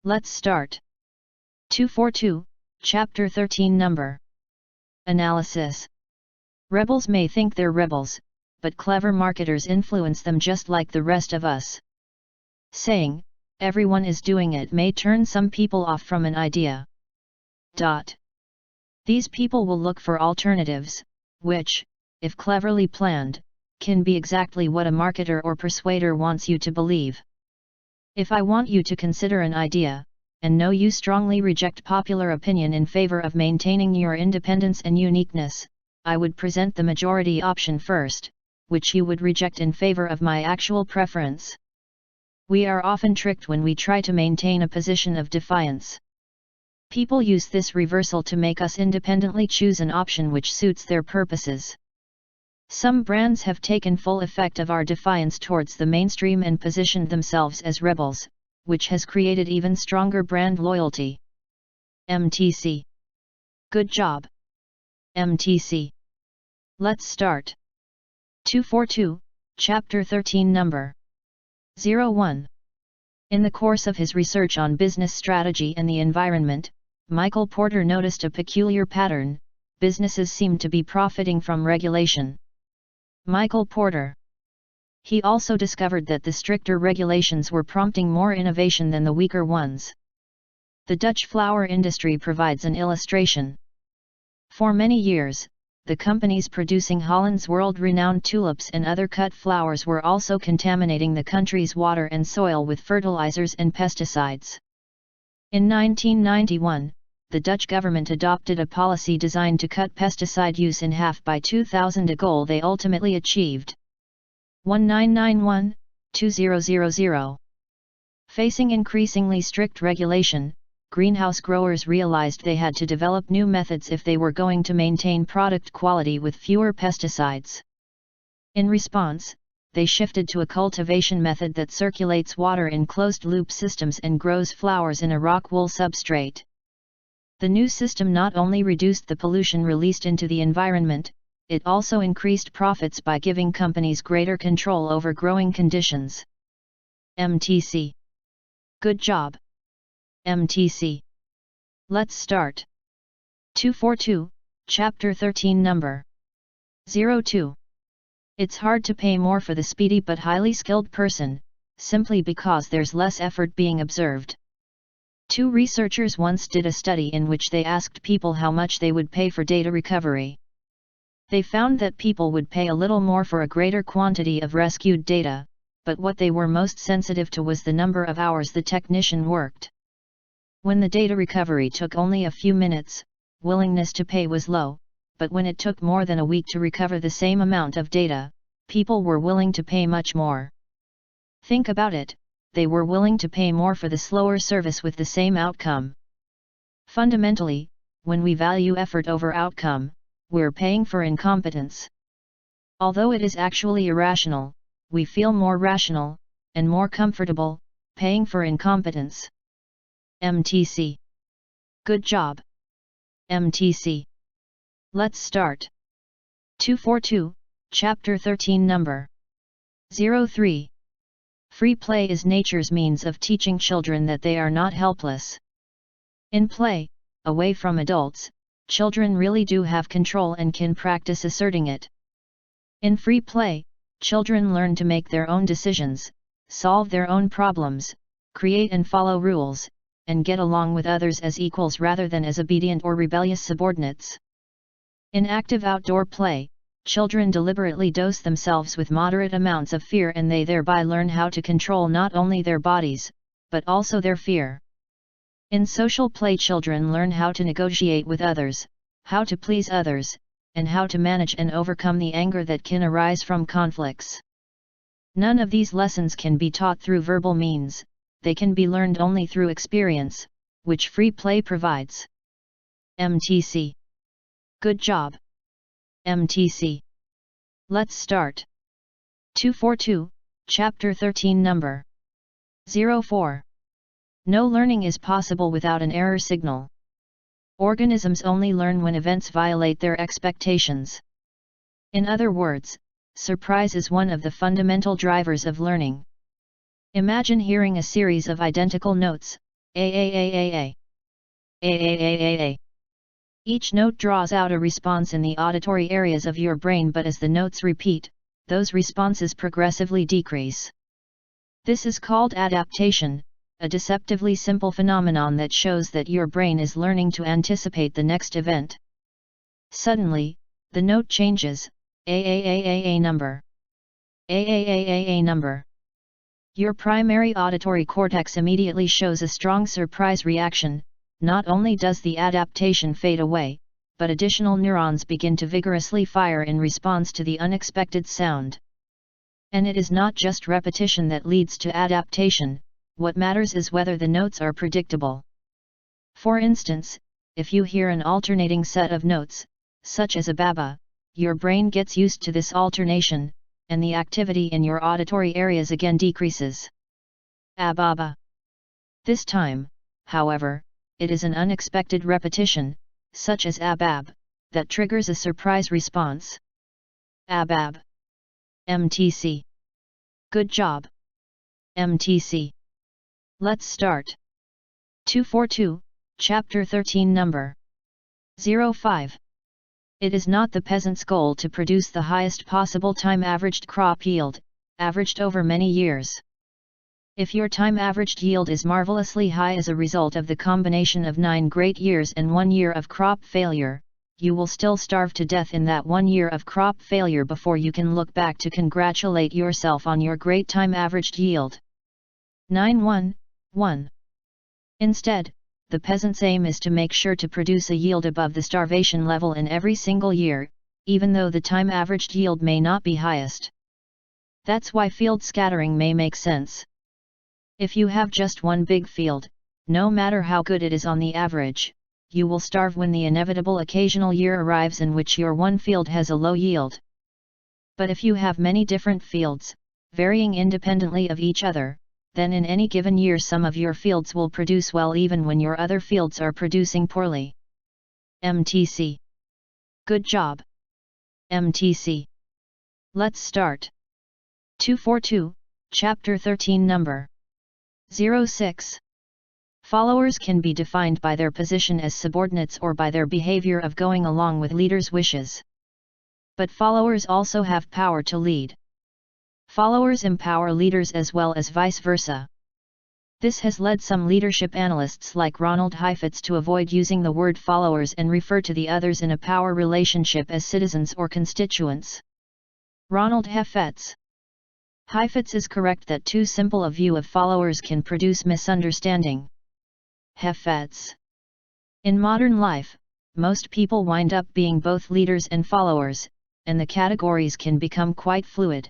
Let's start. 242, Chapter 13 Number. Analysis. Rebels may think they're rebels, but clever marketers influence them just like the rest of us. Saying, everyone is doing it may turn some people off from an idea. These people will look for alternatives, which, if cleverly planned, can be exactly what a marketer or persuader wants you to believe. If I want you to consider an idea, and know you strongly reject popular opinion in favor of maintaining your independence and uniqueness, I would present the majority option first, which you would reject in favor of my actual preference. We are often tricked when we try to maintain a position of defiance. People use this reversal to make us independently choose an option which suits their purposes. Some brands have taken full effect of our defiance towards the mainstream and positioned themselves as rebels, which has created even stronger brand loyalty. MTC. Good job. MTC. Let's start. 242, Chapter 13 Number. 01. In the course of his research on business strategy and the environment, Michael Porter noticed a peculiar pattern: businesses seemed to be profiting from regulation. Michael Porter. He also discovered that the stricter regulations were prompting more innovation than the weaker ones. The Dutch flower industry provides an illustration. For many years, the companies producing Holland's world-renowned tulips and other cut flowers were also contaminating the country's water and soil with fertilizers and pesticides. In 1991, the Dutch government adopted a policy designed to cut pesticide use in half by 2000, a goal they ultimately achieved. 1991-2000. Facing increasingly strict regulation, greenhouse growers realized they had to develop new methods if they were going to maintain product quality with fewer pesticides. In response, they shifted to a cultivation method that circulates water in closed-loop systems and grows flowers in a rock wool substrate. The new system not only reduced the pollution released into the environment, it also increased profits by giving companies greater control over growing conditions. MTC. Good job. MTC. Let's start. 242, Chapter 13 Number. 02. It's hard to pay more for the speedy but highly skilled person, simply because there's less effort being observed. Two researchers once did a study in which they asked people how much they would pay for data recovery. They found that people would pay a little more for a greater quantity of rescued data, but what they were most sensitive to was the number of hours the technician worked. When the data recovery took only a few minutes, willingness to pay was low, but when it took more than a week to recover the same amount of data, people were willing to pay much more. Think about it. They were willing to pay more for the slower service with the same outcome. Fundamentally, when we value effort over outcome, we're paying for incompetence. Although it is actually irrational, we feel more rational, and more comfortable, paying for incompetence. MTC. Good job. MTC. Let's start. 242, Chapter 13 Number. 03. Free play is nature's means of teaching children that they are not helpless. In play, away from adults, children really do have control and can practice asserting it. In free play, children learn to make their own decisions, solve their own problems, create and follow rules, and get along with others as equals rather than as obedient or rebellious subordinates. In active outdoor play, children deliberately dose themselves with moderate amounts of fear, and they thereby learn how to control not only their bodies, but also their fear. In social play, children learn how to negotiate with others, how to please others, and how to manage and overcome the anger that can arise from conflicts. None of these lessons can be taught through verbal means, they can be learned only through experience, which free play provides. MTC. Good job. MTC. Let's start. 242, Chapter 13 Number. 04. No learning is possible without an error signal. Organisms only learn when events violate their expectations. In other words, surprise is one of the fundamental drivers of learning. Imagine hearing a series of identical notes, A. A. Each note draws out a response in the auditory areas of your brain, but as the notes repeat, those responses progressively decrease. This is called adaptation, a deceptively simple phenomenon that shows that your brain is learning to anticipate the next event. Suddenly, the note changes, A number. A number. Your primary auditory cortex immediately shows a strong surprise reaction. Not only does the adaptation fade away, but additional neurons begin to vigorously fire in response to the unexpected sound. And it is not just repetition that leads to adaptation, what matters is whether the notes are predictable. For instance, if you hear an alternating set of notes, such as a baba, your brain gets used to this alternation, and the activity in your auditory areas again decreases. Ababa. This time, however, it is an unexpected repetition, such as abab, that triggers a surprise response. Abab. MTC. Good job. MTC. Let's start. 242, Chapter 13, Number 05. It is not the peasant's goal to produce the highest possible time-averaged crop yield, averaged over many years. If your time-averaged yield is marvelously high as a result of the combination of 9 great years and 1 year of crop failure, you will still starve to death in that 1 year of crop failure before you can look back to congratulate yourself on your great time-averaged yield. 9.1. Instead, the peasant's aim is to make sure to produce a yield above the starvation level in every single year, even though the time-averaged yield may not be highest. That's why field scattering may make sense. If you have just one big field, no matter how good it is on the average, you will starve when the inevitable occasional year arrives in which your one field has a low yield. But if you have many different fields, varying independently of each other, then in any given year some of your fields will produce well even when your other fields are producing poorly. MTC. Good job. MTC. Let's start. 242, Chapter 13, Number 06. Followers can be defined by their position as subordinates or by their behavior of going along with leaders' wishes. But followers also have power to lead. Followers empower leaders as well as vice versa. This has led some leadership analysts like Ronald Heifetz to avoid using the word followers and refer to the others in a power relationship as citizens or constituents. Ronald Heifetz. Heifetz is correct that too simple a view of followers can produce misunderstanding. Heifetz. In modern life, most people wind up being both leaders and followers, and the categories can become quite fluid.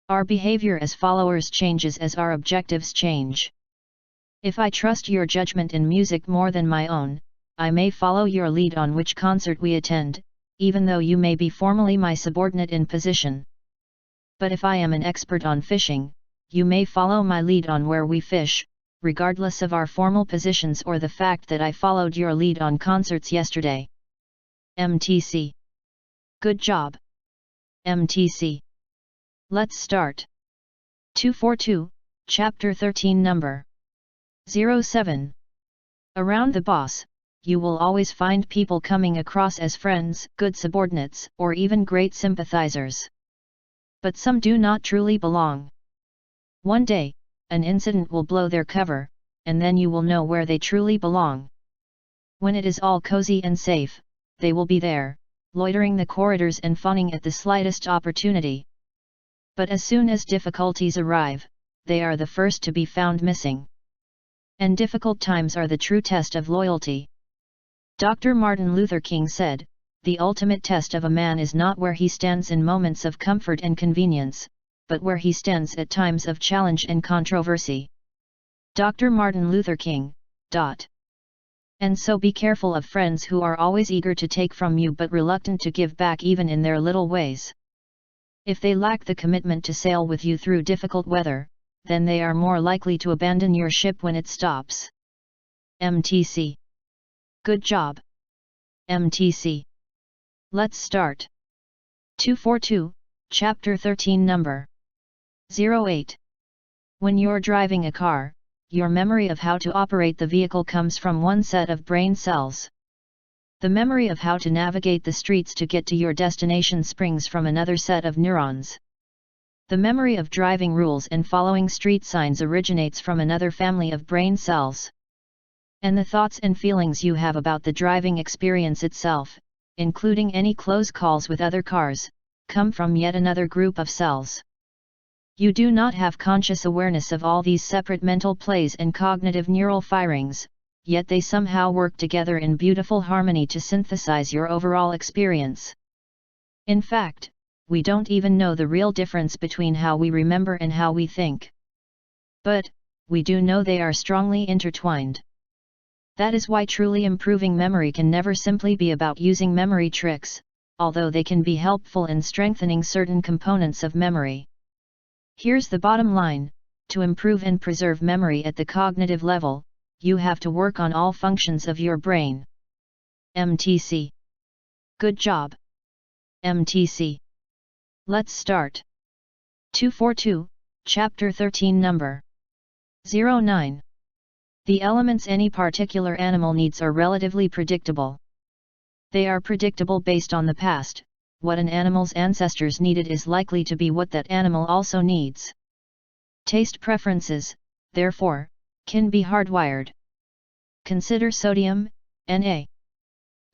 Our behavior as followers changes as our objectives change. If I trust your judgment in music more than my own, I may follow your lead on which concert we attend, even though you may be formally my subordinate in position. But if I am an expert on fishing, you may follow my lead on where we fish, regardless of our formal positions or the fact that I followed your lead on concerts yesterday. MTC. Good job. MTC. Let's start. 242, Chapter 13, Number 07. Around the boss, you will always find people coming across as friends, good subordinates, or even great sympathizers. But some do not truly belong. One day, an incident will blow their cover, and then you will know where they truly belong. When it is all cozy and safe, they will be there, loitering the corridors and fawning at the slightest opportunity. But as soon as difficulties arrive, they are the first to be found missing. And difficult times are the true test of loyalty. Dr. Martin Luther King said, "The ultimate test of a man is not where he stands in moments of comfort and convenience, but where he stands at times of challenge and controversy." Dr. Martin Luther King. And so be careful of friends who are always eager to take from you but reluctant to give back even in their little ways. If they lack the commitment to sail with you through difficult weather, then they are more likely to abandon your ship when it stops. MTC. Good job. MTC. Let's start. 242, Chapter 13, Number 08. When you're driving a car, your memory of how to operate the vehicle comes from one set of brain cells. The memory of how to navigate the streets to get to your destination springs from another set of neurons. The memory of driving rules and following street signs originates from another family of brain cells. And the thoughts and feelings you have about the driving experience itself, including any close calls with other cars, come from yet another group of cells. You do not have conscious awareness of all these separate mental plays and cognitive neural firings, yet they somehow work together in beautiful harmony to synthesize your overall experience. In fact, we don't even know the real difference between how we remember and how we think. But, we do know they are strongly intertwined. That is why truly improving memory can never simply be about using memory tricks, although they can be helpful in strengthening certain components of memory. Here's the bottom line: to improve and preserve memory at the cognitive level, you have to work on all functions of your brain. MTC. Good job. MTC. Let's start. 242, Chapter 13, Number 09. The elements any particular animal needs are relatively predictable. They are predictable based on the past. What an animal's ancestors needed is likely to be what that animal also needs. Taste preferences, therefore, can be hardwired. Consider sodium, Na.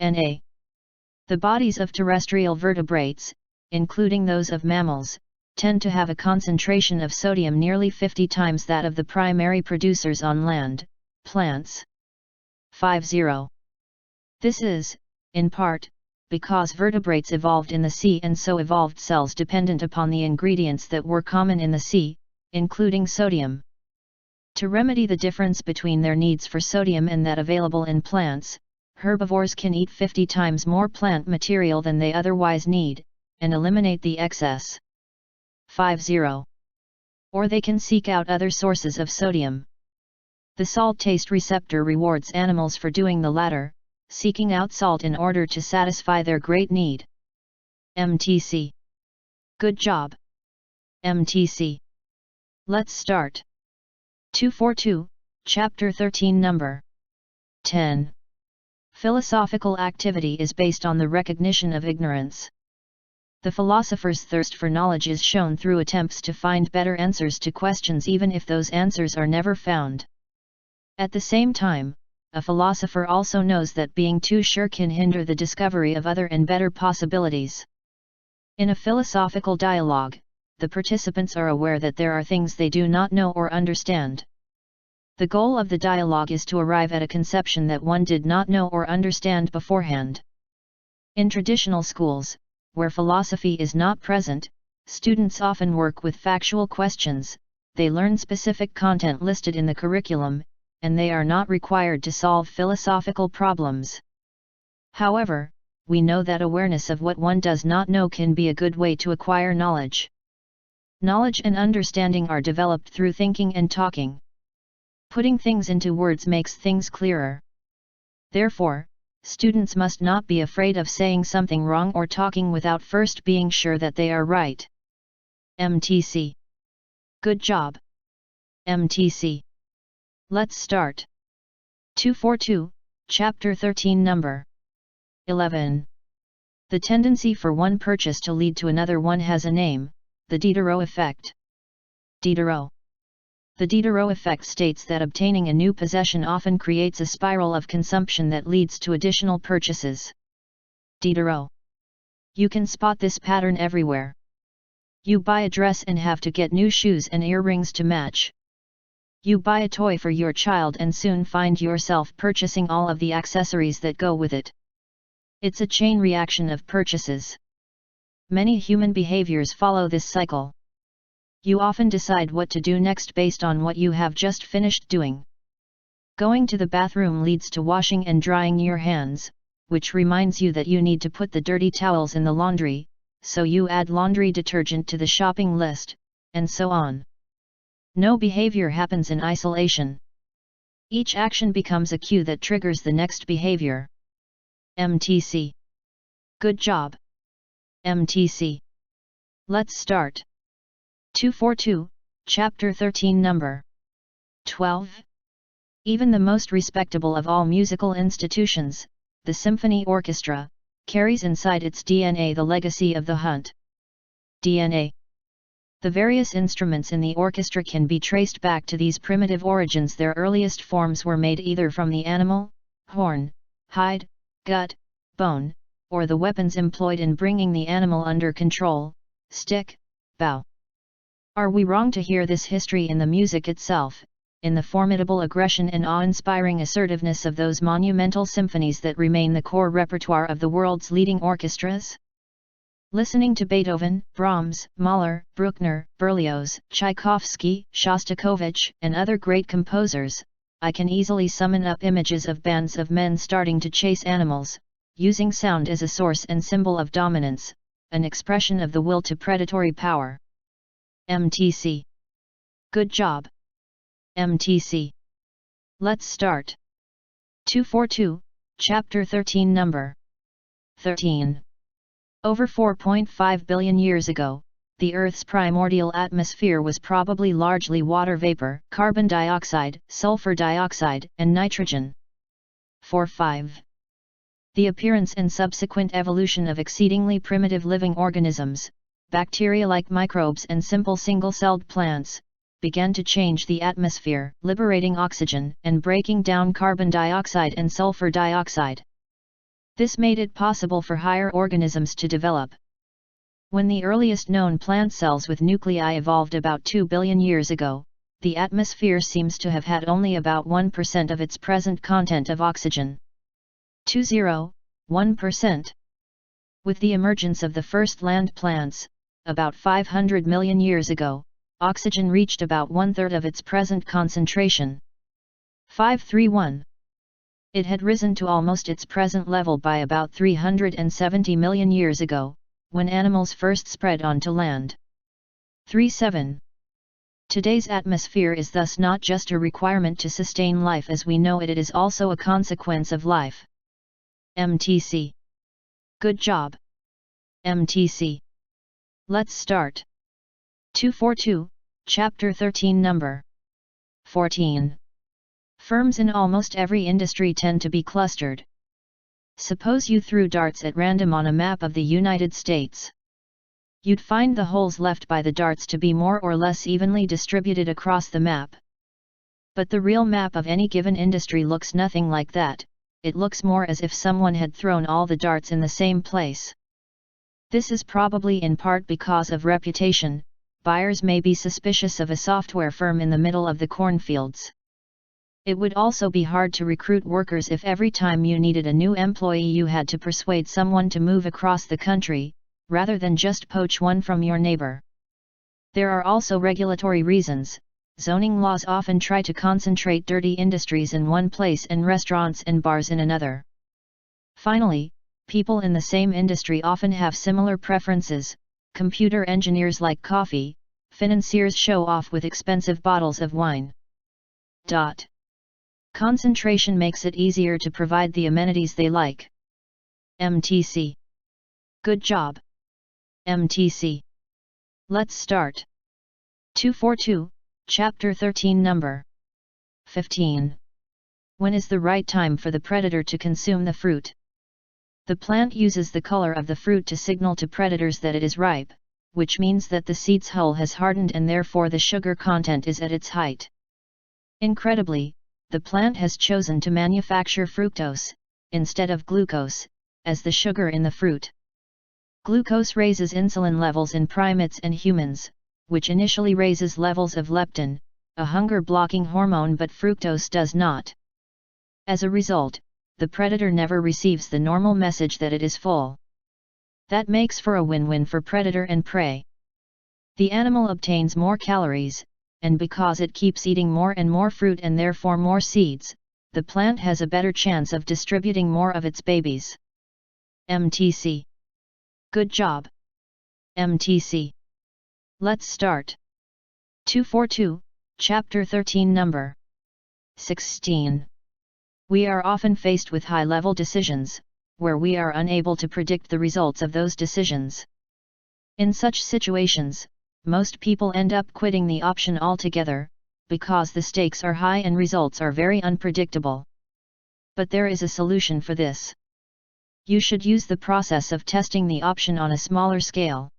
Na. The bodies of terrestrial vertebrates, including those of mammals, tend to have a concentration of sodium nearly 50 times that of the primary producers on land, plants. 50. This is, in part, because vertebrates evolved in the sea and so evolved cells dependent upon the ingredients that were common in the sea, including sodium. To remedy the difference between their needs for sodium and that available in plants, herbivores can eat 50 times more plant material than they otherwise need, and eliminate the excess. 50. Or they can seek out other sources of sodium. The salt taste receptor rewards animals for doing the latter, seeking out salt in order to satisfy their great need. MTC. Good job. MTC. Let's start. 242, Chapter 13, Number 10. Philosophical activity is based on the recognition of ignorance. The philosopher's thirst for knowledge is shown through attempts to find better answers to questions even if those answers are never found. At the same time, a philosopher also knows that being too sure can hinder the discovery of other and better possibilities. In a philosophical dialogue, the participants are aware that there are things they do not know or understand. The goal of the dialogue is to arrive at a conception that one did not know or understand beforehand. In traditional schools, where philosophy is not present, students often work with factual questions. They learn specific content listed in the curriculum, and they are not required to solve philosophical problems. However, we know that awareness of what one does not know can be a good way to acquire knowledge. Knowledge and understanding are developed through thinking and talking. Putting things into words makes things clearer. Therefore, students must not be afraid of saying something wrong or talking without first being sure that they are right. MTC. Good job. MTC. Let's start. 242, Chapter 13, Number 11. The tendency for one purchase to lead to another one has a name: the Diderot effect. Diderot. The Diderot effect states that obtaining a new possession often creates a spiral of consumption that leads to additional purchases. Diderot. You can spot this pattern everywhere. You buy a dress and have to get new shoes and earrings to match. You buy a toy for your child and soon find yourself purchasing all of the accessories that go with it. It's a chain reaction of purchases. Many human behaviors follow this cycle. You often decide what to do next based on what you have just finished doing. Going to the bathroom leads to washing and drying your hands, which reminds you that you need to put the dirty towels in the laundry, so you add laundry detergent to the shopping list, and so on. No behavior happens in isolation. Each action becomes a cue that triggers the next behavior. MTC. Good job. MTC. Let's start. 242, Chapter 13, Number 12. Even the most respectable of all musical institutions, the symphony orchestra, carries inside its DNA the legacy of the hunt. DNA. The various instruments in the orchestra can be traced back to these primitive origins. Their earliest forms were made either from the animal, horn, hide, gut, bone, or the weapons employed in bringing the animal under control, stick, bow. Are we wrong to hear this history in the music itself, in the formidable aggression and awe-inspiring assertiveness of those monumental symphonies that remain the core repertoire of the world's leading orchestras? Listening to Beethoven, Brahms, Mahler, Bruckner, Berlioz, Tchaikovsky, Shostakovich, and other great composers, I can easily summon up images of bands of men starting to chase animals, using sound as a source and symbol of dominance, an expression of the will to predatory power. MTC. Good job. MTC. Let's start. 242, Chapter 13, Number 13. Over 4.5 billion years ago, the Earth's primordial atmosphere was probably largely water vapor, carbon dioxide, sulfur dioxide, and nitrogen. 4.5. The appearance and subsequent evolution of exceedingly primitive living organisms, bacteria-like microbes and simple single-celled plants, began to change the atmosphere, liberating oxygen and breaking down carbon dioxide and sulfur dioxide. This made it possible for higher organisms to develop. When the earliest known plant cells with nuclei evolved about 2 billion years ago, the atmosphere seems to have had only about 1% of its present content of oxygen. 1%. With the emergence of the first land plants, about 500 million years ago, oxygen reached about 1/3 of its present concentration. 531. It had risen to almost its present level by about 370 million years ago, when animals first spread onto land. 37. Today's atmosphere is thus not just a requirement to sustain life as we know it, it is also a consequence of life. MTC. Good job. MTC. Let's start. 242, Chapter 13, Number 14. Firms in almost every industry tend to be clustered. Suppose you threw darts at random on a map of the United States. You'd find the holes left by the darts to be more or less evenly distributed across the map. But the real map of any given industry looks nothing like that. It looks more as if someone had thrown all the darts in the same place. This is probably in part because of reputation. Buyers may be suspicious of a software firm in the middle of the cornfields. It would also be hard to recruit workers if every time you needed a new employee you had to persuade someone to move across the country, rather than just poach one from your neighbor. There are also regulatory reasons. Zoning laws often try to concentrate dirty industries in one place and restaurants and bars in another. Finally, people in the same industry often have similar preferences. Computer engineers like coffee, financiers show off with expensive bottles of wine. Concentration makes it easier to provide the amenities they like. MTC. Good job. MTC. Let's start. 242, Chapter 13, Number 15. When is the right time for the predator to consume the fruit? The plant uses the color of the fruit to signal to predators that it is ripe, which means that the seed's hull has hardened and therefore the sugar content is at its height. Incredibly, the plant has chosen to manufacture fructose, instead of glucose, as the sugar in the fruit. Glucose raises insulin levels in primates and humans, which initially raises levels of leptin, a hunger-blocking hormone, but fructose does not. As a result, the predator never receives the normal message that it is full. That makes for a win-win for predator and prey. The animal obtains more calories, and because it keeps eating more and more fruit and therefore more seeds, the plant has a better chance of distributing more of its babies. MTC. Good job. MTC. Let's start. 242, Chapter 13, Number 16. We are often faced with high-level decisions, where we are unable to predict the results of those decisions. In such situations, most people end up quitting the option altogether, because the stakes are high and results are very unpredictable. But there is a solution for this. You should use the process of testing the option on a smaller scale.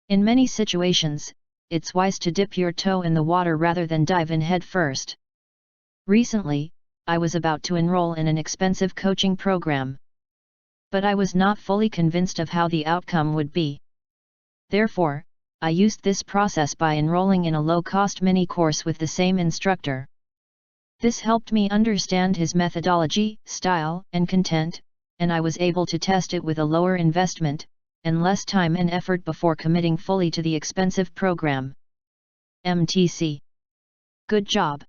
In many situations, it's wise to dip your toe in the water rather than dive in head first. Recently, I was about to enroll in an expensive coaching program. But I was not fully convinced of how the outcome would be. Therefore, I used this process by enrolling in a low-cost mini-course with the same instructor. This helped me understand his methodology, style, and content, and I was able to test it with a lower investment, and less time and effort before committing fully to the expensive program. MTC. Good job!